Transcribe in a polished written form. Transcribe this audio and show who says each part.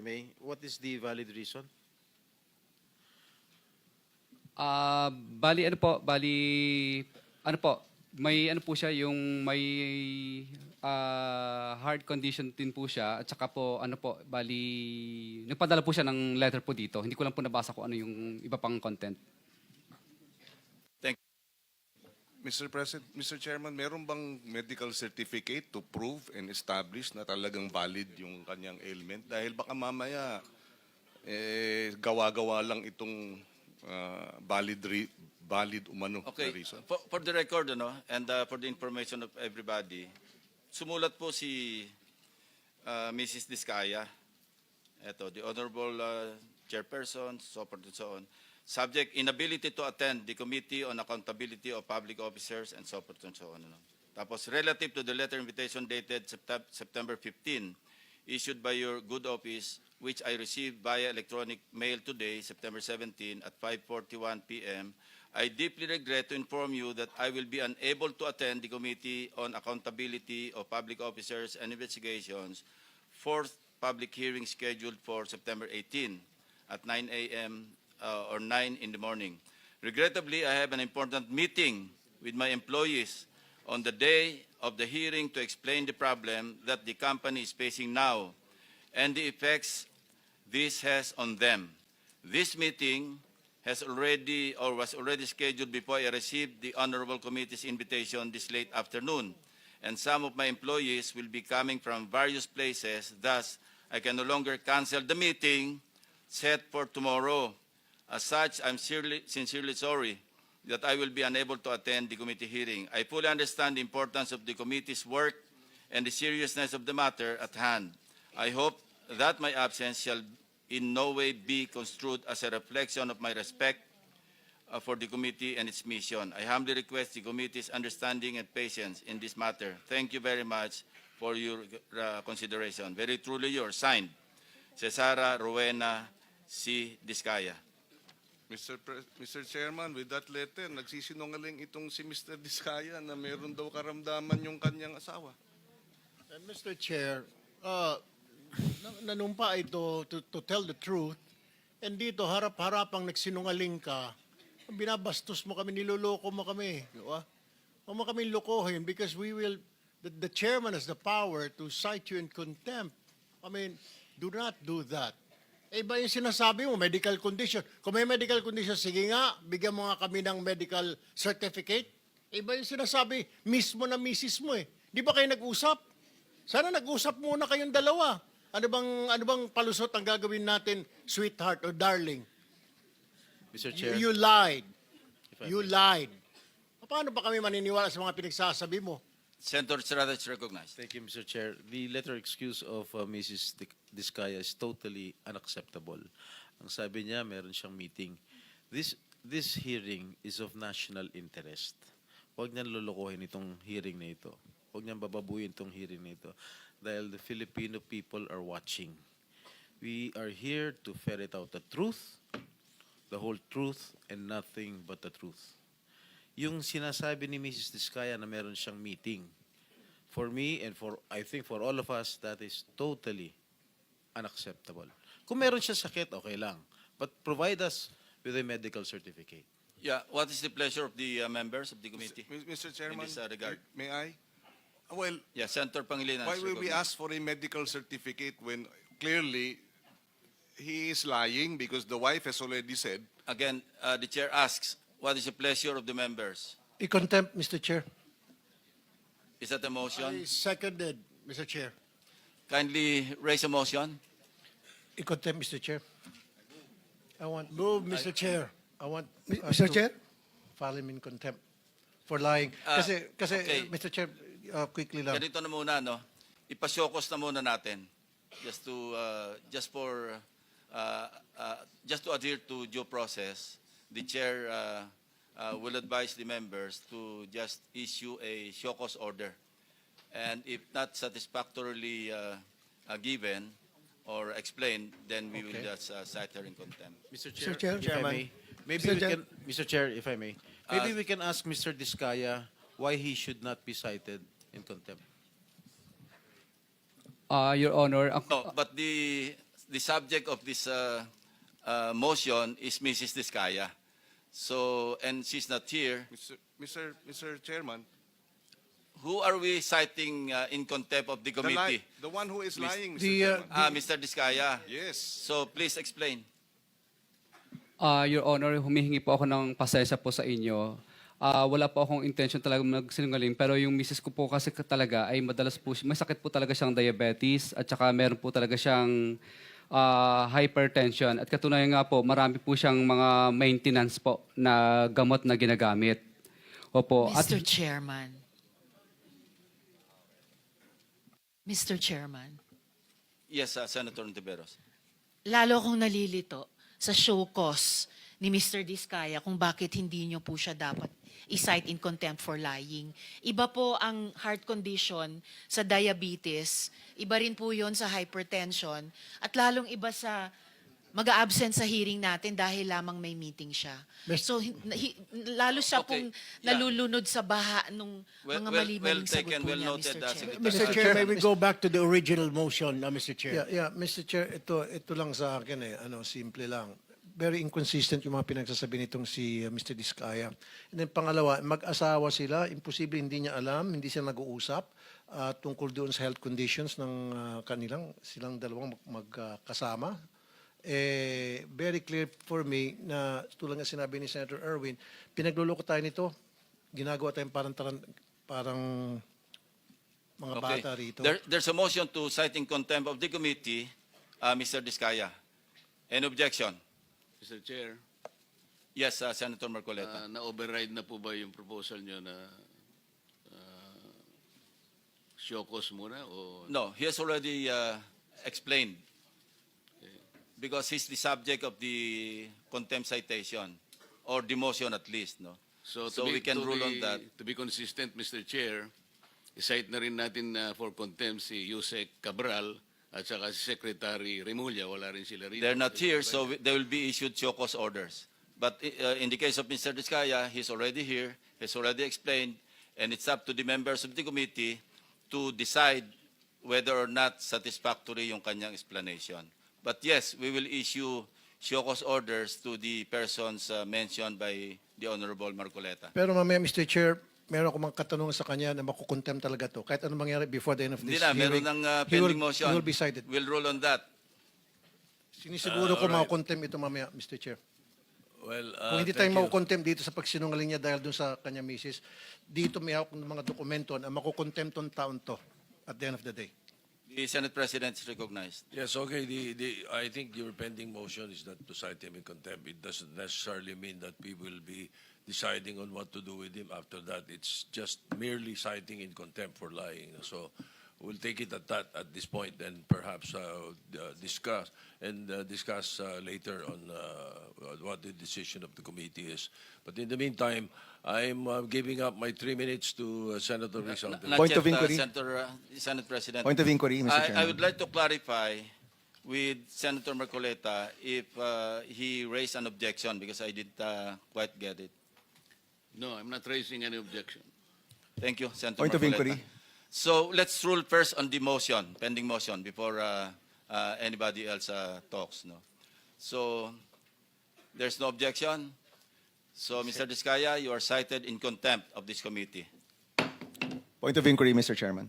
Speaker 1: May, what is the valid reason?
Speaker 2: May ano po siya, yung may heart condition din po siya, at saka po, nagpadala po siya ng letter po dito. Hindi ko lang po nabasa kung ano yung iba pang content.
Speaker 3: Thank you. Mr. President, Mr. Chairman, meron bang medical certificate to prove and establish na talagang valid yung kanyang ailment? Dahil baka mamaya gawa-gawa lang itong valid umano na
Speaker 4: Okay,
Speaker 3: reason.
Speaker 4: for the record, and for the information of everybody, sumulat po si Mrs. Diskaya, eto, the Honorable Chairperson, so forth and so on, subject inability to attend the Committee on Accountability of Public Officers and so forth and so on. Tapos, relative to the letter invitation dated September 15, issued by your good office, which I received via electronic mail today, September 17 at 5:41 p.m., I deeply regret to inform you that I will be unable to attend the Committee on Accountability of Public Officers and Investigations, fourth public hearing scheduled for September 18 at 9 a.m. Or 9 in the morning. Regrettably, I have an important meeting with my employees on the day of the hearing to explain the problem that the company is facing now and the effects this has on them. This meeting was already scheduled before I received the Honorable Committee's invitation this late afternoon, and some of my employees will be coming from various places. Thus, I can no longer cancel the meeting set for tomorrow. As such, I'm sincerely sorry that I will be unable to attend the committee hearing. I fully understand the importance of the committee's work and the seriousness of the matter at hand. I hope that my absence shall in no way be construed as a reflection of my respect for the committee and its mission. I humbly request the committee's understanding and patience in this matter. Thank you very much for your consideration. Very truly yours, signed, Cesara Rowena C. Diskaya.
Speaker 3: Mr. Chairman, with that letter, nagsisinungaling itong si Mr. Diskaya na meron daw karamdaman yung kanyang asawa.
Speaker 5: And Mr. Chair, nanumpa ito to tell the truth, and dito harap-harapang nagsinungaling ka, binabastos mo kami, niloloko mo kami. Di ba? Huwag mo kami lokohin because the chairman has the power to cite you in contempt. I mean, do not do that. Iba yung sinasabi mo, medical condition. Kung may medical condition, sige nga, bigyan mo nga kami ng medical certificate. Iba yung sinasabi, mismo na misis mo eh. Di ba kayo nag-usap? Sana nag-usap muna kayong dalawa. Ano bang palusot ang gagawin natin, sweetheart or darling?
Speaker 1: Mr. Chair.
Speaker 5: You lied.
Speaker 1: If I
Speaker 5: You
Speaker 1: may.
Speaker 5: lied. Paano pa kami maniniwala sa mga pinagsasabi mo?
Speaker 4: Senator Estrada is recognized.
Speaker 1: Thank you, Mr. Chair. The letter excuse of Mrs. Diskaya is totally unacceptable. Ang sabi niya, meron siyang meeting. This hearing is of national interest. Huwag niyang lulukohin itong hearing na ito. Huwag niyang bababuyin itong hearing na ito. Dahil the Filipino people are watching. We are here to ferret out the truth, the whole truth, and nothing but the truth. Yung sinasabi ni Mrs. Diskaya na meron siyang meeting, for me and I think for all of us, that is totally unacceptable. Kung meron siya sakit, okay lang. But provide us with a medical certificate.
Speaker 4: Yeah, what is the pleasure of the members of the committee
Speaker 3: Mr. Chairman,
Speaker 4: in this regard?
Speaker 3: may I? Well,
Speaker 4: Yeah, Senator Pangilinan.
Speaker 3: why
Speaker 4: is
Speaker 3: will we
Speaker 4: recognized.
Speaker 3: ask for a medical certificate when clearly he is lying because the wife has already said?
Speaker 4: Again, the chair asks, what is the pleasure of the members?
Speaker 5: I-contempt, Mr. Chair.
Speaker 4: Is that a
Speaker 5: I
Speaker 4: motion?
Speaker 5: seconded, Mr. Chair.
Speaker 4: Kindly raise a motion.
Speaker 5: I-contempt, Mr. Chair.
Speaker 6: Move, Mr. Chair.
Speaker 5: I want
Speaker 6: Mr. Chair?
Speaker 5: file him in contempt for lying. Kasi
Speaker 4: okay.
Speaker 5: Mr. Chair, quickly lang.
Speaker 4: Ganito na muna, no? Ipasyokos na muna natin. Just to adhere to due process, the chair will advise the members to just issue a Shokos order. And if not satisfactorily given or explained, then we will
Speaker 5: Okay.
Speaker 4: just cite her in contempt.
Speaker 1: Mr.
Speaker 6: Mr. Chair?
Speaker 1: if I may, maybe
Speaker 6: Mr.
Speaker 1: we
Speaker 6: Chair?
Speaker 1: can, Mr. Chair, if I may, maybe we can ask Mr. Diskaya why he should not be cited in contempt.
Speaker 2: Your Honor,
Speaker 4: No, but the the subject of this motion is Mrs. Diskaya. So, and she's not here.
Speaker 3: Mr. Chairman,
Speaker 4: Who are we citing in contempt of the committee?
Speaker 3: the one who is lying, Mr.
Speaker 6: the,
Speaker 3: Chairman.
Speaker 4: Mr. Diskaya.
Speaker 3: Yes.
Speaker 4: So, please explain.
Speaker 2: Your Honor, humihingi po ako ng pasensya po sa inyo. Wala po akong intention talaga magsinungaling, pero yung misis ko po kasi talaga ay madalas po, may sakit po talaga siyang diabetes at saka meron po talaga siyang hypertension. At katunayan nga po, marami po siyang mga maintenance po na gamot na ginagamit. Opo. At
Speaker 7: Mr. Chairman. Mr. Chairman,
Speaker 4: Yes, Senator Ontiveros.
Speaker 7: lalo akong nalilito sa show cause ni Mr. Diskaya kung bakit hindi nyo po siya dapat i-cite in contempt for lying. Iba po ang heart condition sa diabetes, iba rin po yon sa hypertension, at lalong iba sa mag-absent sa hearing natin dahil lamang may meeting siya. So, lalo siya
Speaker 4: Okay,
Speaker 7: pong
Speaker 4: yeah.
Speaker 7: nalulunod sa baha nung
Speaker 4: Well-
Speaker 7: mga
Speaker 4: well-
Speaker 7: mali-maling
Speaker 4: well
Speaker 7: sagot
Speaker 4: taken,
Speaker 7: po
Speaker 4: well
Speaker 7: niya,
Speaker 4: noted,
Speaker 7: Mr. Chair.
Speaker 4: Secretary.
Speaker 5: Mr. Chair, may we go back to the original motion, Mr. Chair?
Speaker 6: Mr. Chair, ito lang sa akin simple lang. Very inconsistent yung mga pinagsasabi nitong si Mr. Diskaya. And then pangalawa, mag-asawa sila, imposible hindi niya alam, hindi sila nag-uusap tungkol doon sa health conditions ng silang dalawang magkasama. Very clear for me na tulad nga sinabi ni Senator Erwin, pinagluloko tayo nito, ginagawa tayong parang mga bata rito.
Speaker 4: There's a motion to cite in contempt of the committee, Mr. Diskaya. Any objection?
Speaker 8: Mr. Chair,
Speaker 4: Yes, Senator Marcoleta.
Speaker 8: na-override na po ba yung proposal nyo na show cause muna? O
Speaker 4: No, he has already explained. Because he's the subject of the contempt citation, or the motion at least, no? So we can rule on that.
Speaker 8: To be consistent, Mr. Chair, cite na rin natin for contempt si Yusek Cabral at saka si Secretary Remulla. Wala rin sila rito.
Speaker 4: They're not here, so they will be issued show cause orders. But in the case of Mr. Diskaya, he's already here, he's already explained, and it's up to the members of the committee to decide whether or not satisfactory yung kanyang explanation. But yes, we will issue show cause orders to the persons mentioned by the Honorable Marcoleta.
Speaker 6: Pero mamaya, Mr. Chair, meron akong mga katanungan sa kanya na makukontem talaga to. Kahit anong mangyari before the end of
Speaker 4: Hindi
Speaker 6: this
Speaker 4: na, meron
Speaker 6: hearing,
Speaker 4: ng
Speaker 6: he will-
Speaker 4: pending motion.
Speaker 6: he will be cited.
Speaker 4: We'll rule on that.
Speaker 6: Sinisiguro ko makukontem ito mamaya, Mr. Chair.
Speaker 1: Well,
Speaker 6: Kung hindi tayo makukontem dito sa pagsinungaling niya dahil dun sa kanya misis, dito may hawak ng mga dokumento na makukontem tong taon to at the end of the day.
Speaker 4: The Senate President is recognized.
Speaker 9: Yes, okay. I think your pending motion is not to cite him in contempt. It doesn't necessarily mean that we will be deciding on what to do with him after that. It's just merely citing in contempt for lying. So we'll take it at that at this point, and perhaps discuss later on what the decision of the committee is. But in the meantime, I'm giving up my 3 minutes to Senator Rizal.
Speaker 4: Not
Speaker 10: Point
Speaker 4: yet,
Speaker 10: of inquiry.
Speaker 4: Senate President.
Speaker 10: Point of inquiry, Mr. Chairman.
Speaker 4: I would like to clarify with Senator Marcoleta if he raised an objection, because I didn't quite get it.
Speaker 8: No, I'm not raising any objection.
Speaker 4: Thank you, Senator
Speaker 10: Point of
Speaker 4: Marcoleta.
Speaker 10: inquiry.
Speaker 4: So let's rule first on the motion, pending motion, before anybody else talks. No. So there's no objection. So, Mr. Diskaya, you are cited in contempt of this committee.
Speaker 10: Point of inquiry, Mr. Chairman.